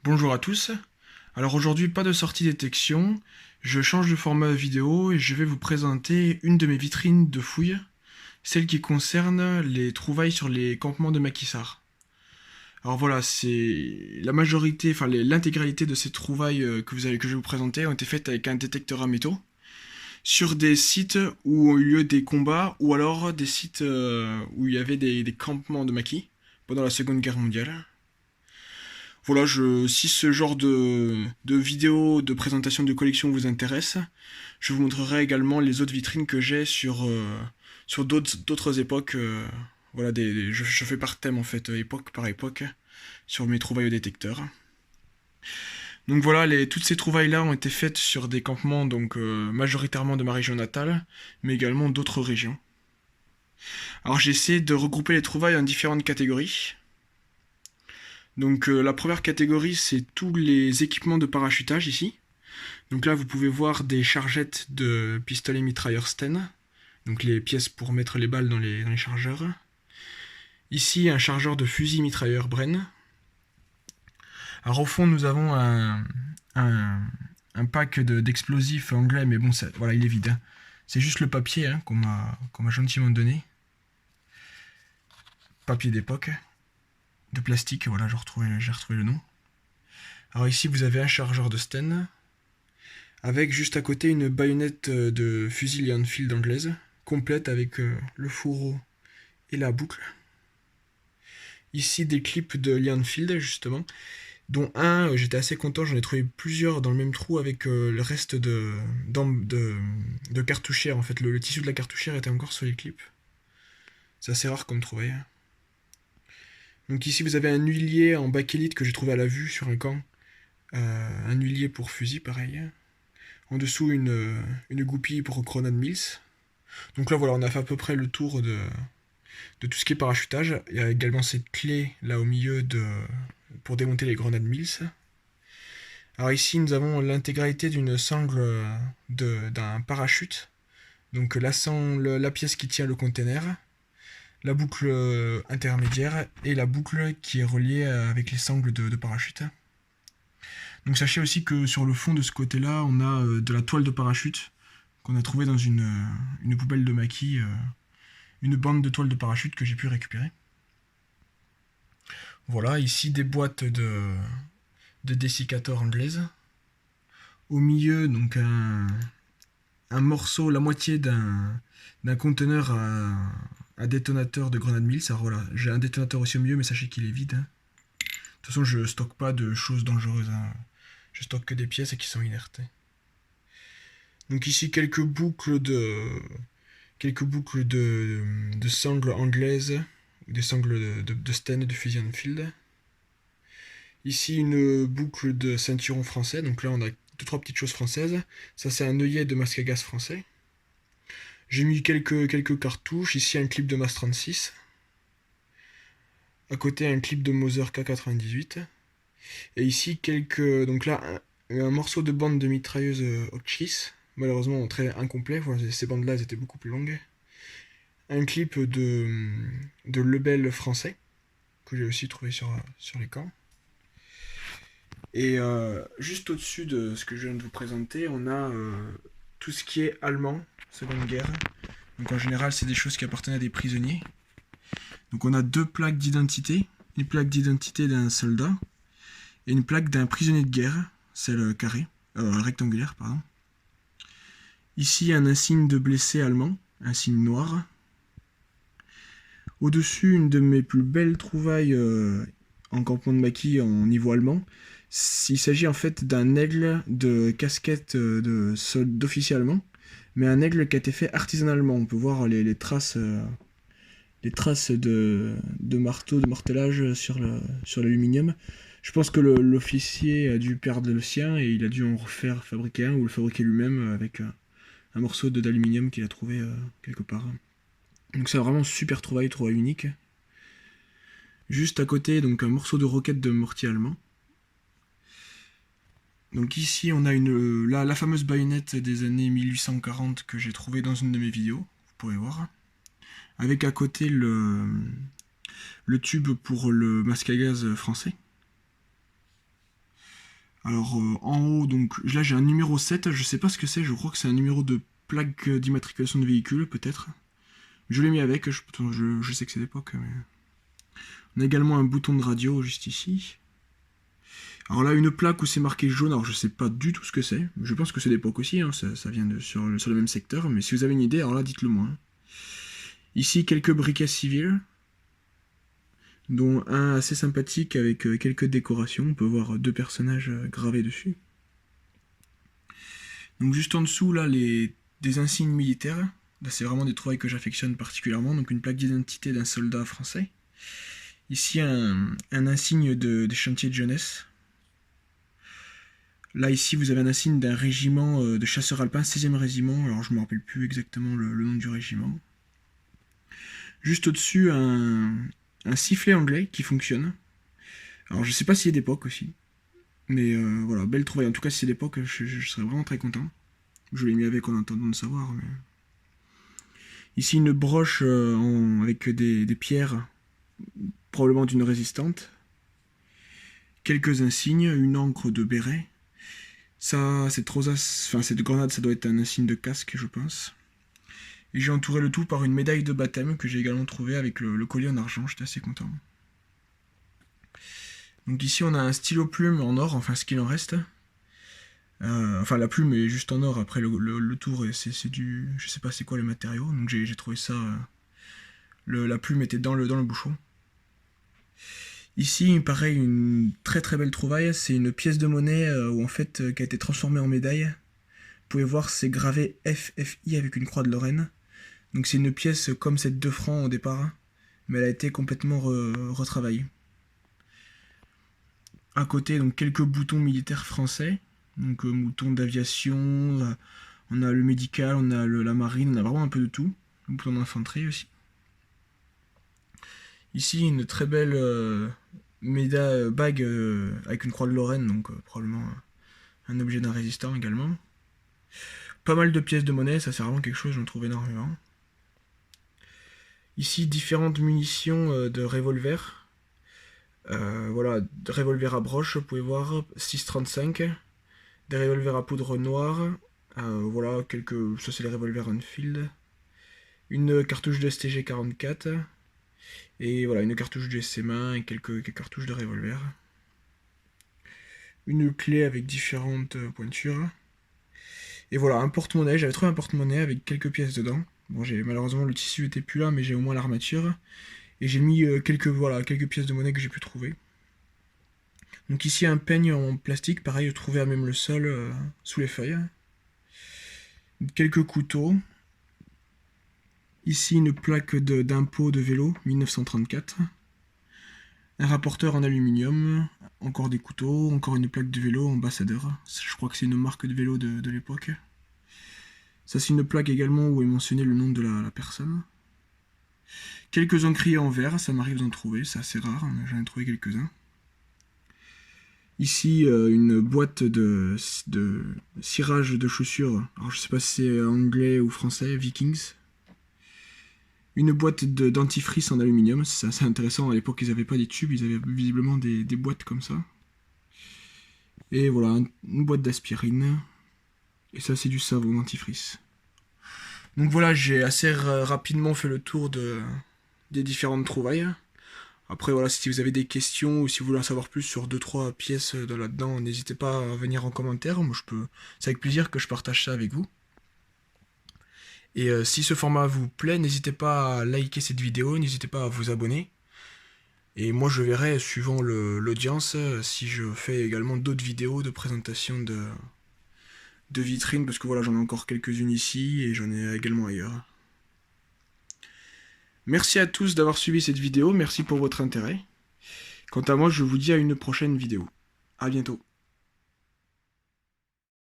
Bonjour à tous. Alors aujourd'hui, pas de sortie détection. Je change de format vidéo et je vais vous présenter une de mes vitrines de fouilles, celle qui concerne les trouvailles sur les campements de Macky Sall. Alors voilà, c'est la majorité, enfin l'intégralité de ces trouvailles que je vais vous présenter ont été faites avec un détecteur à métaux sur des sites où ont eu lieu des combats ou alors des sites où il y avait des campements de maquis pendant la Seconde Guerre mondiale. Voilà, si ce genre de vidéo de présentation de collection vous intéresse, je vous montrerai également les autres vitrines que j'ai sur d'autres époques. Voilà, je fais par thème en fait, époque par époque, sur mes trouvailles au détecteur. Donc voilà, toutes ces trouvailles-là ont été faites sur des campements donc majoritairement de ma région natale, mais également d'autres régions. Alors j'ai essayé de regrouper les trouvailles en différentes catégories. Donc la première catégorie, c'est tous les équipements de parachutage ici. Donc là, vous pouvez voir des chargettes de pistolets mitrailleurs Sten, donc les pièces pour mettre les balles dans les chargeurs. Ici, un chargeur de fusil mitrailleur Bren. Alors au fond, nous avons un pack d'explosifs anglais, mais bon, voilà, il est vide. Hein. C'est juste le papier qu'on m'a gentiment donné. Papier d'époque, de plastique, voilà, j'ai retrouvé le nom. Alors ici, vous avez un chargeur de Sten, avec juste à côté une baïonnette de fusil Leonfield anglaise, complète avec le fourreau et la boucle. Ici des clips de Leonfield justement, dont un, j'étais assez content, j'en ai trouvé plusieurs dans le même trou avec le reste de cartouchière. En fait, le tissu de la cartouchière était encore sur les clips. C'est assez rare comme trouvaille. Donc ici vous avez un huilier en bakélite que j'ai trouvé à la vue sur un camp. Un huilier pour fusil pareil. En dessous une goupille pour Grenade Mills. Donc là voilà, on a fait à peu près le tour de tout ce qui est parachutage. Il y a également cette clé là au milieu pour démonter les Grenades Mills. Alors ici nous avons l'intégralité d'une sangle d'un parachute. Donc la pièce qui tient le container, la boucle intermédiaire et la boucle qui est reliée avec les sangles de parachute. Donc sachez aussi que sur le fond de ce côté-là, on a de la toile de parachute qu'on a trouvée dans une poubelle de maquis, une bande de toile de parachute que j'ai pu récupérer. Voilà, ici des boîtes de dessicateurs anglaises. Au milieu, donc un morceau, la moitié d'un conteneur à détonateur de Grenade Mills. Alors voilà, j'ai un détonateur aussi au milieu, mais sachez qu'il est vide. Hein. De toute façon, je stocke pas de choses dangereuses. Hein. Je stocke que des pièces qui sont inertes. Donc ici quelques boucles de sangles anglaises, des sangles de Sten et de fusil Enfield. Ici une boucle de ceinturon français, donc là on a 2-3 petites choses françaises. Ça c'est un œillet de masque à gaz français. J'ai mis quelques cartouches, ici un clip de MAS 36. À côté un clip de Moser K98. Et ici donc là un morceau de bande de mitrailleuse Hotchkiss. Malheureusement très incomplet, ces bandes là étaient beaucoup plus longues. Un clip de Lebel français, que j'ai aussi trouvé sur les camps. Et juste au-dessus de ce que je viens de vous présenter, on a tout ce qui est allemand, Seconde Guerre. Donc en général, c'est des choses qui appartenaient à des prisonniers. Donc on a 2 plaques d'identité, une plaque d'identité d'un soldat et une plaque d'un prisonnier de guerre, celle rectangulaire, pardon. Ici, un insigne de blessé allemand, un signe noir. Au-dessus, une de mes plus belles trouvailles en campement de maquis en niveau allemand. Il s'agit en fait d'un aigle de casquette d'officier allemand, mais un aigle qui a été fait artisanalement. On peut voir les traces de marteau, de mortelage sur l'aluminium. Je pense que l'officier a dû perdre le sien et il a dû en fabriquer un ou le fabriquer lui-même avec un morceau d'aluminium qu'il a trouvé quelque part. Donc c'est vraiment super trouvaille unique. Juste à côté, donc un morceau de roquette de mortier allemand. Donc ici on a la fameuse baïonnette des années 1840 que j'ai trouvée dans une de mes vidéos, vous pourrez voir. Avec à côté le tube pour le masque à gaz français. Alors en haut, donc là j'ai un numéro 7, je sais pas ce que c'est, je crois que c'est un numéro de plaque d'immatriculation de véhicule, peut-être. Je l'ai mis avec, je sais que c'est d'époque. Mais... On a également un bouton de radio juste ici. Alors là, une plaque où c'est marqué jaune, alors je sais pas du tout ce que c'est. Je pense que c'est d'époque aussi, hein, ça vient sur le même secteur, mais si vous avez une idée, alors là, dites-le moi. Ici, quelques briquets civils, dont un assez sympathique avec quelques décorations. On peut voir deux personnages gravés dessus. Donc juste en dessous, là, des insignes militaires. Là, c'est vraiment des trouvailles que j'affectionne particulièrement. Donc une plaque d'identité d'un soldat français. Ici, un insigne des chantiers de jeunesse. Là, ici, vous avez un insigne d'un régiment de chasseurs alpins, 16e régiment. Alors, je ne me rappelle plus exactement le nom du régiment. Juste au-dessus, un sifflet anglais qui fonctionne. Alors, je sais pas s'il est d'époque aussi. Mais voilà, belle trouvaille. En tout cas, si c'est d'époque, je serais vraiment très content. Je l'ai mis avec en attendant de savoir. Mais... Ici, une broche avec des pierres, probablement d'une résistante. Quelques insignes, une encre de béret. Ça, cette rosace, enfin cette grenade, ça doit être un insigne de casque, je pense. Et j'ai entouré le tout par une médaille de baptême que j'ai également trouvée avec le collier en argent, j'étais assez content. Donc ici on a un stylo plume en or, enfin ce qu'il en reste. Enfin la plume est juste en or, après le tour c'est du... je sais pas c'est quoi le matériau, donc j'ai trouvé ça... la plume était dans le bouchon. Ici, pareil, une très très belle trouvaille, c'est une pièce de monnaie où en fait, qui a été transformée en médaille. Vous pouvez voir, c'est gravé FFI avec une croix de Lorraine. Donc c'est une pièce comme cette 2 francs au départ, mais elle a été complètement retravaillée. À côté, donc quelques boutons militaires français, donc boutons d'aviation, on a le médical, on a la marine, on a vraiment un peu de tout. Le bouton d'infanterie aussi. Ici, une très belle bague avec une croix de Lorraine, donc probablement un objet d'un résistant également. Pas mal de pièces de monnaie, ça c'est vraiment quelque chose, j'en trouve énormément. Ici, différentes munitions de revolver. Voilà, de revolver à broche, vous pouvez voir, 6,35. Des revolvers à poudre noire. Voilà, ça c'est les revolvers Enfield. Une cartouche de STG 44. Et voilà, une cartouche de SMA et quelques cartouches de revolver. Une clé avec différentes pointures. Et voilà, un porte-monnaie. J'avais trouvé un porte-monnaie avec quelques pièces dedans. Bon, malheureusement le tissu était plus là, mais j'ai au moins l'armature. Et j'ai mis quelques pièces de monnaie que j'ai pu trouver. Donc ici un peigne en plastique, pareil, trouvé à même le sol, sous les feuilles. Quelques couteaux. Ici une plaque d'impôt de vélo, 1934. Un rapporteur en aluminium, encore des couteaux, encore une plaque de vélo ambassadeur. Je crois que c'est une marque de vélo de l'époque. Ça c'est une plaque également où est mentionné le nom de la personne. Quelques encriers en verre, ça m'arrive d'en trouver, c'est assez rare, mais j'en ai trouvé quelques-uns. Ici, une boîte de cirage de chaussures. Alors, je sais pas si c'est anglais ou français, Vikings. Une boîte dentifrice en aluminium, c'est assez intéressant. À l'époque, ils n'avaient pas des tubes, ils avaient visiblement des boîtes comme ça. Et voilà, une boîte d'aspirine. Et ça, c'est du savon dentifrice. Donc voilà, j'ai assez rapidement fait le tour des différentes trouvailles. Après voilà, si vous avez des questions ou si vous voulez en savoir plus sur 2-3 pièces là-dedans, n'hésitez pas à venir en commentaire. Moi, c'est avec plaisir que je partage ça avec vous. Et si ce format vous plaît, n'hésitez pas à liker cette vidéo, n'hésitez pas à vous abonner. Et moi je verrai, suivant l'audience, si je fais également d'autres vidéos de présentation de vitrines, parce que voilà, j'en ai encore quelques-unes ici et j'en ai également ailleurs. Merci à tous d'avoir suivi cette vidéo, merci pour votre intérêt. Quant à moi, je vous dis à une prochaine vidéo. A bientôt.